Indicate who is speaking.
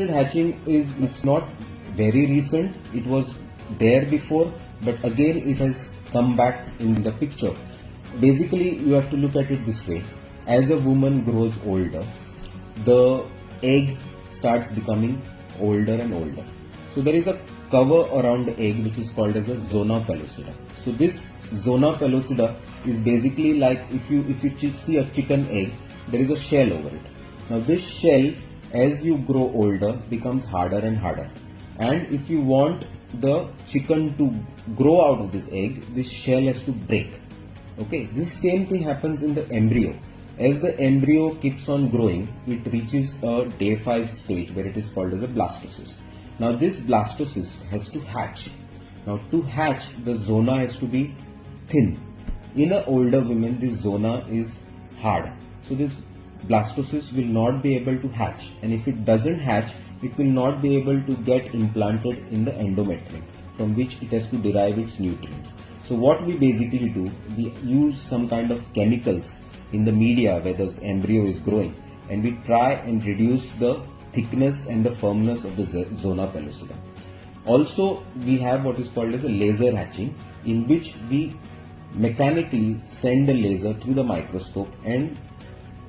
Speaker 1: assisted hatching it's not very recent. It was there before, but again it has come back in the picture. Basically, you have to look at it this way. As a woman grows older, the egg starts becoming older and older. So there is a cover around the egg which is called as a zona pellucida. So this zona pellucida is basically like if you see a chicken egg, there is a shell over it. Now this shell, as you grow older, becomes harder and harder. And if you want the chicken to grow out of this egg, this shell has to break. Okay, this same thing happens in the embryo. As the embryo keeps on growing, it reaches a day 5 stage where it is called as a blastocyst. Now this blastocyst has to hatch. Now to hatch, the zona has to be thin. In an older woman, this zona is hard. So this blastocyst will not be able to hatch. And if it doesn't hatch, it will not be able to get implanted in the endometrium, from which it has to derive its nutrients. So what we basically do, we use some kind of chemicals in the media where the embryo is growing, and we try and reduce the thickness and the firmness of the zona pellucida. Also, we have what is called as a laser hatching, in which we mechanically send the laser through the microscope and